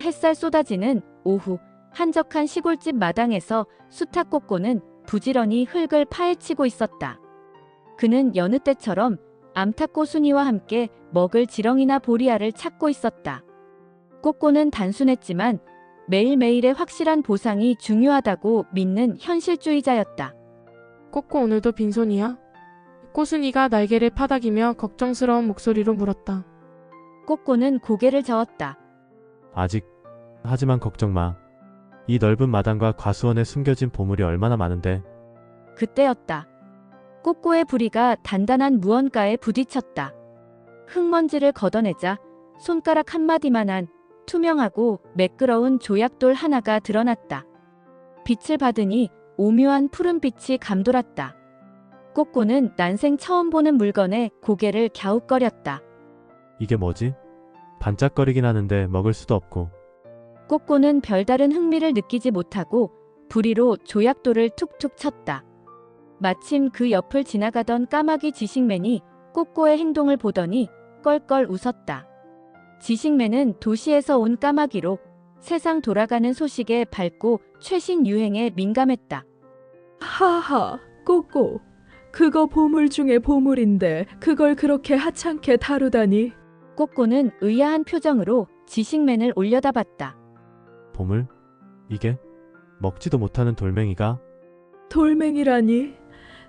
햇살 쏟아지는 오후, 한적한 시골집 마당에서 수탉꼬꼬는 부지런히 흙을 파헤치고 있었다. 그는 여느 때처럼 암탉꼬순이와 함께 먹을 지렁이나 보리알을 찾고 있었다. 꼬꼬는 단순했지만 매일매일의 확실한 보상이 중요하다고 믿는 현실주의자였다. 꼬꼬 오늘도 빈손이야? 꼬순이가 날개를 파닥이며 걱정스러운 목소리로 물었다. 꼬꼬는 고개를 저었다. 아직. 하지만 걱정 마. 이 넓은 마당과 과수원에 숨겨진 보물이 얼마나 많은데. 그때였다. 꼬꼬의 부리가 단단한 무언가에 부딪혔다. 흙먼지를 걷어내자 손가락 한마디만한 투명하고 매끄러운 조약돌 하나가 드러났다. 빛을 받으니 오묘한 푸른빛이 감돌았다. 꼬꼬는 난생 처음 보는 물건에 고개를 갸웃거렸다. 이게 뭐지? 반짝거리긴 하는데 먹을 수도 없고. 꼬꼬는 별다른 흥미를 느끼지 못하고 부리로 조약돌을 툭툭 쳤다. 마침 그 옆을 지나가던 까마귀 지식맨이 꼬꼬의 행동을 보더니 껄껄 웃었다. 지식맨은 도시에서 온 까마귀로 세상 돌아가는 소식에 밝고 최신 유행에 민감했다. 하하, 꼬꼬. 그거 보물 중에 보물인데 그걸 그렇게 하찮게 다루다니. 꼬꼬는 의아한 표정으로 지식맨을 올려다봤다. 보물? 이게? 먹지도 못하는 돌멩이가? 돌멩이라니?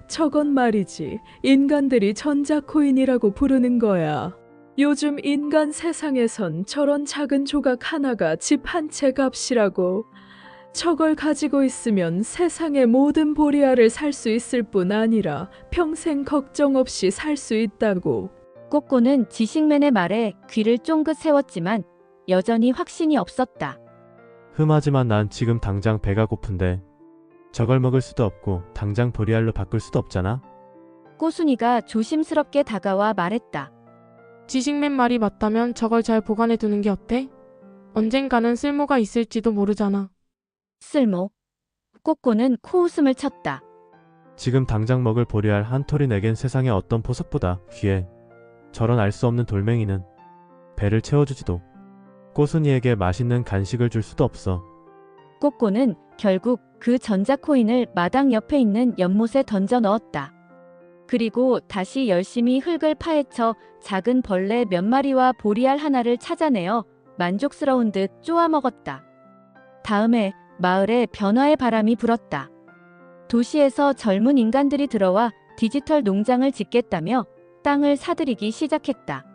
저건 말이지. 인간들이 전자코인이라고 부르는 거야. 요즘 인간 세상에선 저런 작은 조각 하나가 집 한 채 값이라고. 저걸 가지고 있으면 세상의 모든 보리알을 살 수 있을 뿐 아니라 평생 걱정 없이 살 수 있다고. 꼬꼬는 지식맨의 말에 귀를 쫑긋 세웠지만 여전히 확신이 없었다. 하지만 난 지금 당장 배가 고픈데. 저걸 먹을 수도 없고 당장 보리알로 바꿀 수도 없잖아? 꼬순이가 조심스럽게 다가와 말했다. 지식맨 말이 맞다면 저걸 잘 보관해 두는 게 어때? 언젠가는 쓸모가 있을지도 모르잖아. 쓸모. 꼬꼬는 코웃음을 쳤다. 지금 당장 먹을 보리알 한 톨이 내겐 세상의 어떤 보석보다 귀해. 저런 알 수 없는 돌멩이는 배를 채워주지도. 꼬순이에게 맛있는 간식을 줄 수도 없어. 꼬꼬는 결국 그 전자코인을 마당 옆에 있는 연못에 던져 넣었다. 그리고 다시 열심히 흙을 파헤쳐 작은 벌레 몇 마리와 보리알 하나를 찾아내어 만족스러운 듯 쪼아 먹었다. 다음에 마을에 변화의 바람이 불었다. 도시에서 젊은 인간들이 들어와 디지털 농장을 짓겠다며 땅을 사들이기 시작했다.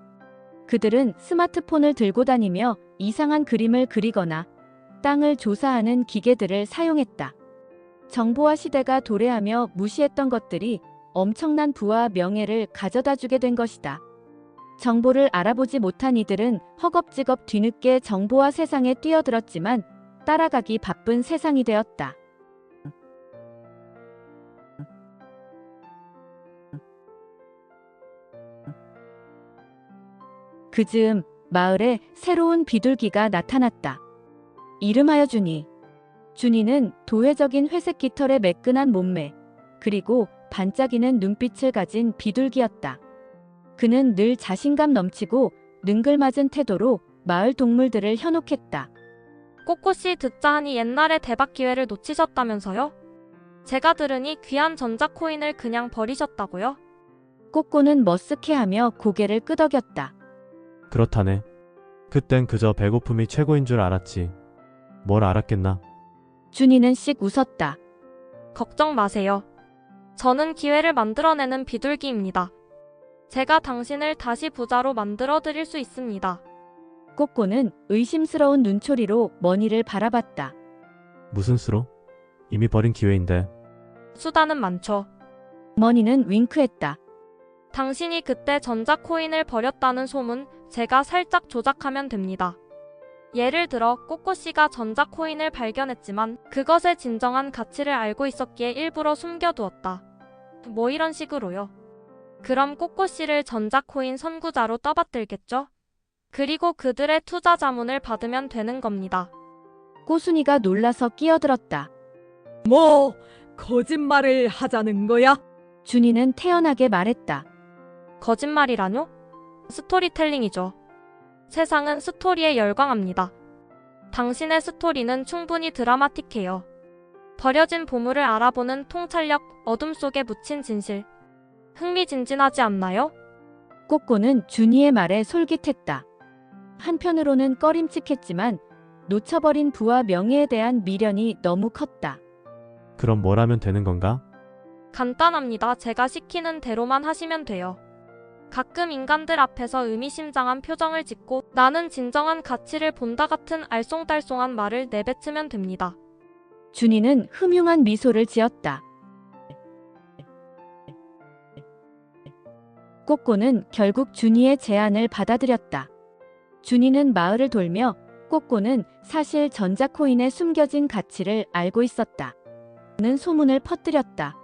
그들은 스마트폰을 들고 다니며 이상한 그림을 그리거나 땅을 조사하는 기계들을 사용했다. 정보화 시대가 도래하며 무시했던 것들이 엄청난 부와 명예를 가져다 주게 된 것이다. 정보를 알아보지 못한 이들은 허겁지겁 뒤늦게 정보화 세상에 뛰어들었지만 따라가기 바쁜 세상이 되었다. 그즈음 마을에 새로운 비둘기가 나타났다. 이름하여 준이. 준이는 도회적인 회색 깃털의 매끈한 몸매, 그리고 반짝이는 눈빛을 가진 비둘기였다. 그는 늘 자신감 넘치고 능글맞은 태도로 마을 동물들을 현혹했다. 꼬꼬씨 듣자 하니 옛날에 대박 기회를 놓치셨다면서요? 제가 들으니 귀한 전자코인을 그냥 버리셨다고요? 꼬꼬는 머쓱해하며 고개를 끄덕였다. 그렇다네. 그땐 그저 배고픔이 최고인 줄 알았지. 뭘 알았겠나. 준이는 씩 웃었다. 걱정 마세요. 저는 기회를 만들어내는 비둘기입니다. 제가 당신을 다시 부자로 만들어 드릴 수 있습니다. 꼬꼬는 의심스러운 눈초리로 머니를 바라봤다. 무슨 수로? 이미 버린 기회인데. 수단은 많죠. 머니는 윙크했다. 당신이 그때 전자코인을 버렸다는 소문 제가 살짝 조작하면 됩니다. 예를 들어 꼬꼬씨가 전자코인을 발견했지만 그것의 진정한 가치를 알고 있었기에 일부러 숨겨두었다. 뭐 이런 식으로요. 그럼 꼬꼬씨를 전자코인 선구자로 떠받들겠죠? 그리고 그들의 투자 자문을 받으면 되는 겁니다. 꼬순이가 놀라서 끼어들었다. 뭐, 거짓말을 하자는 거야? 준이는 태연하게 말했다. 거짓말이라뇨? 스토리텔링이죠. 세상은 스토리에 열광합니다. 당신의 스토리는 충분히 드라마틱해요. 버려진 보물을 알아보는 통찰력, 어둠 속에 묻힌 진실. 흥미진진하지 않나요? 꼬꼬는 준이의 말에 솔깃했다. 한편으로는 꺼림칙했지만 놓쳐버린 부와 명예에 대한 미련이 너무 컸다. 그럼 뭘 하면 되는 건가? 간단합니다. 제가 시키는 대로만 하시면 돼요. 가끔 인간들 앞에서 의미심장한 표정을 짓고 나는 진정한 가치를 본다 같은 알쏭달쏭한 말을 내뱉으면 됩니다. 준이는 흠흉한 미소를 지었다. 꼬꼬는 결국 준이의 제안을 받아들였다. 준이는 마을을 돌며 꼬꼬는 사실 전자코인에 숨겨진 가치를 알고 있었다. 는 소문을 퍼뜨렸다.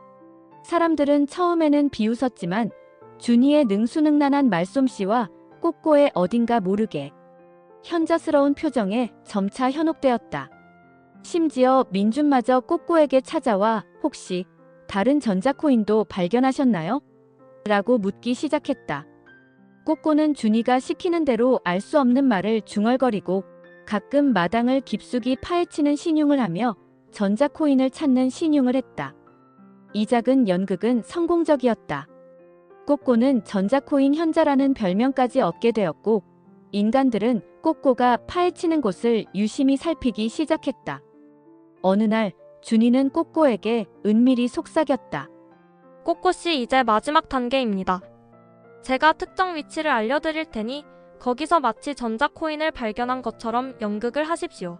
사람들은 처음에는 비웃었지만 준이의 능수능란한 말솜씨와 꼬꼬의 어딘가 모르게 현자스러운 표정에 점차 현혹되었다. 심지어 민준마저 꼬꼬에게 찾아와 혹시 다른 전자코인도 발견하셨나요? 라고 묻기 시작했다. 꼬꼬는 준이가 시키는 대로 알 수 없는 말을 중얼거리고 가끔 마당을 깊숙이 파헤치는 신용을 하며 전자코인을 찾는 신용을 했다. 이 작은 연극은 성공적이었다. 꼬꼬는 전자코인 현자라는 별명까지 얻게 되었고 인간들은 꼬꼬가 파헤치는 곳을 유심히 살피기 시작했다. 어느 날 준이는 꼬꼬에게 은밀히 속삭였다. 꼬꼬씨, 이제 마지막 단계입니다. 제가 특정 위치를 알려드릴 테니 거기서 마치 전자코인을 발견한 것처럼 연극을 하십시오.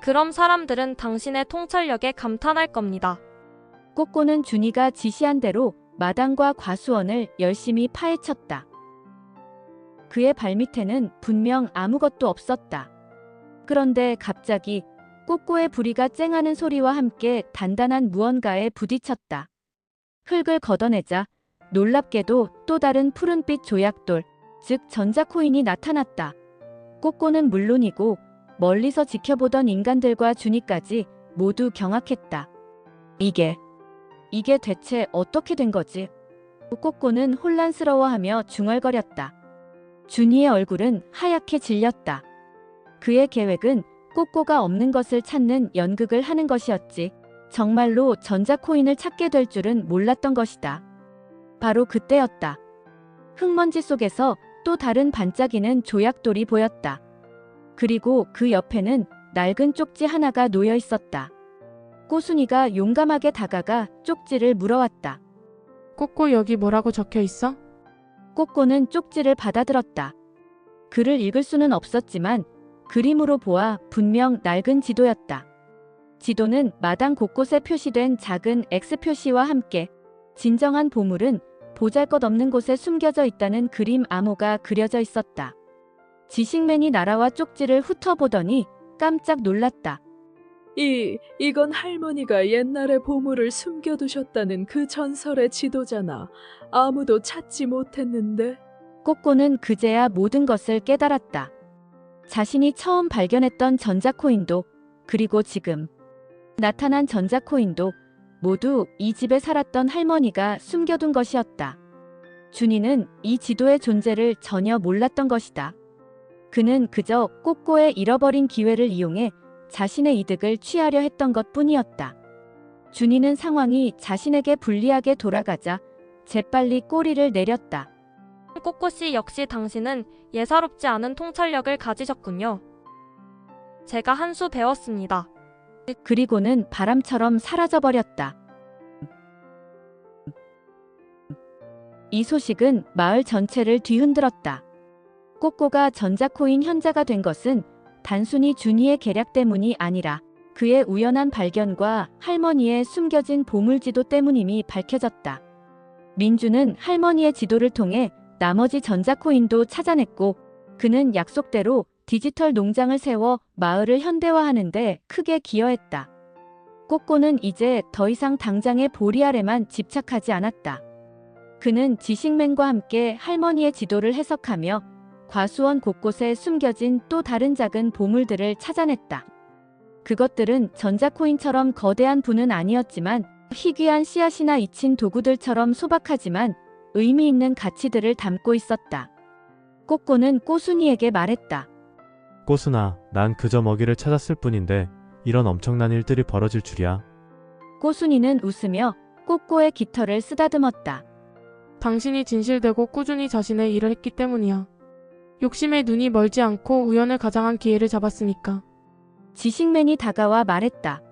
그럼 사람들은 당신의 통찰력에 감탄할 겁니다. 꼬꼬는 준이가 지시한 대로 마당과 과수원을 열심히 파헤쳤다. 그의 발밑에는 분명 아무것도 없었다. 그런데 갑자기 꼬꼬의 부리가 쨍하는 소리와 함께 단단한 무언가에 부딪혔다. 흙을 걷어내자 놀랍게도 또 다른 푸른빛 조약돌, 즉 전자코인이 나타났다. 꼬꼬는 물론이고 멀리서 지켜보던 인간들과 준이까지 모두 경악했다. 이게 대체 어떻게 된 거지? 꼬꼬는 혼란스러워하며 중얼거렸다. 준이의 얼굴은 하얗게 질렸다. 그의 계획은 꼬꼬가 없는 것을 찾는 연극을 하는 것이었지. 정말로 전자코인을 찾게 될 줄은 몰랐던 것이다. 바로 그때였다. 흙먼지 속에서 또 다른 반짝이는 조약돌이 보였다. 그리고 그 옆에는 낡은 쪽지 하나가 놓여 있었다. 꼬순이가 용감하게 다가가 쪽지를 물어왔다. 꼬꼬, 여기 뭐라고 적혀 있어? 꼬꼬는 쪽지를 받아들었다. 글을 읽을 수는 없었지만 그림으로 보아 분명 낡은 지도였다. 지도는 마당 곳곳에 표시된 작은 X 표시와 함께 진정한 보물은 보잘것없는 곳에 숨겨져 있다는 그림 암호가 그려져 있었다. 지식맨이 날아와 쪽지를 훑어보더니 깜짝 놀랐다. 이건 할머니가 옛날에 보물을 숨겨두셨다는 그 전설의 지도잖아. 아무도 찾지 못했는데. 꼬꼬는 그제야 모든 것을 깨달았다. 자신이 처음 발견했던 전자코인도 그리고 지금 나타난 전자코인도 모두 이 집에 살았던 할머니가 숨겨둔 것이었다. 준이는 이 지도의 존재를 전혀 몰랐던 것이다. 그는 그저 꼬꼬의 잃어버린 기회를 이용해 자신의 이득을 취하려 했던 것뿐이었다. 준이는 상황이 자신에게 불리하게 돌아가자 재빨리 꼬리를 내렸다. 꼬꼬씨, 역시 당신은 예사롭지 않은 통찰력을 가지셨군요. 제가 한 수 배웠습니다. 그리고는 바람처럼 사라져버렸다. 이 소식은 마을 전체를 뒤흔들었다. 꼬꼬가 전자코인 현자가 된 것은 단순히 준이의 계략 때문이 아니라 그의 우연한 발견과 할머니의 숨겨진 보물지도 때문임이 밝혀졌다. 민주는 할머니의 지도를 통해 나머지 전자코인도 찾아냈고 그는 약속대로 디지털 농장을 세워 마을을 현대화하는 데 크게 기여했다. 꼬꼬는 이제 더 이상 당장의 보리알에만 집착하지 않았다. 그는 지식맨과 함께 할머니의 지도를 해석하며 과수원 곳곳에 숨겨진 또 다른 작은 보물들을 찾아냈다. 그것들은 전자코인처럼 거대한 부는 아니었지만 희귀한 씨앗이나 잊힌 도구들처럼 소박하지만 의미 있는 가치들을 담고 있었다. 꼬꼬는 꼬순이에게 말했다. 꼬순아, 난 그저 먹이를 찾았을 뿐인데 이런 엄청난 일들이 벌어질 줄이야. 꼬순이는 웃으며 꼬꼬의 깃털을 쓰다듬었다. 당신이 진실되고 꾸준히 자신의 일을 했기 때문이야. 욕심에 눈이 멀지 않고 우연을 가장한 기회를 잡았으니까. 지식맨이 다가와 말했다.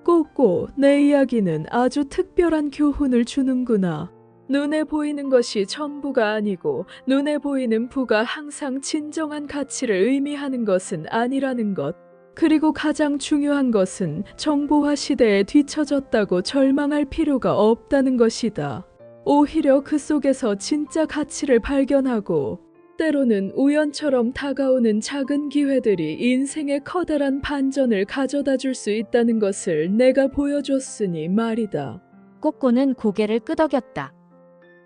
꼬꼬, 내 이야기는 아주 특별한 교훈을 주는구나. 눈에 보이는 것이 전부가 아니고 눈에 보이는 부가 항상 진정한 가치를 의미하는 것은 아니라는 것. 그리고 가장 중요한 것은 정보화 시대에 뒤처졌다고 절망할 필요가 없다는 것이다. 오히려 그 속에서 진짜 가치를 발견하고 때로는 우연처럼 다가오는 작은 기회들이 인생의 커다란 반전을 가져다 줄 수 있다는 것을 내가 보여줬으니 말이다. 꼬꼬는 고개를 끄덕였다.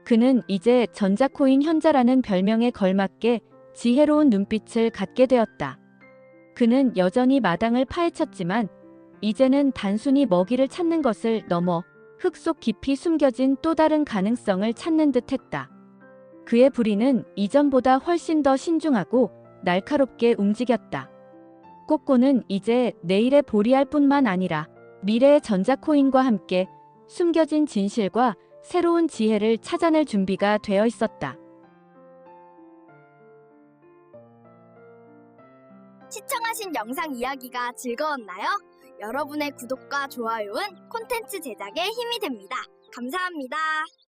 그는 이제 전자코인 현자라는 별명에 걸맞게 지혜로운 눈빛을 갖게 되었다. 그는 여전히 마당을 파헤쳤지만 이제는 단순히 먹이를 찾는 것을 넘어 흙 속 깊이 숨겨진 또 다른 가능성을 찾는 듯했다. 그의 부리는 이전보다 훨씬 더 신중하고 날카롭게 움직였다. 꼬꼬는 이제 내일의 보리알 뿐만 아니라 미래의 전자코인과 함께 숨겨진 진실과 새로운 지혜를 찾아낼 준비가 되어 있었다. 시청하신 영상 이야기가 즐거웠나요? 여러분의 구독과 좋아요는 콘텐츠 제작에 힘이 됩니다. 감사합니다.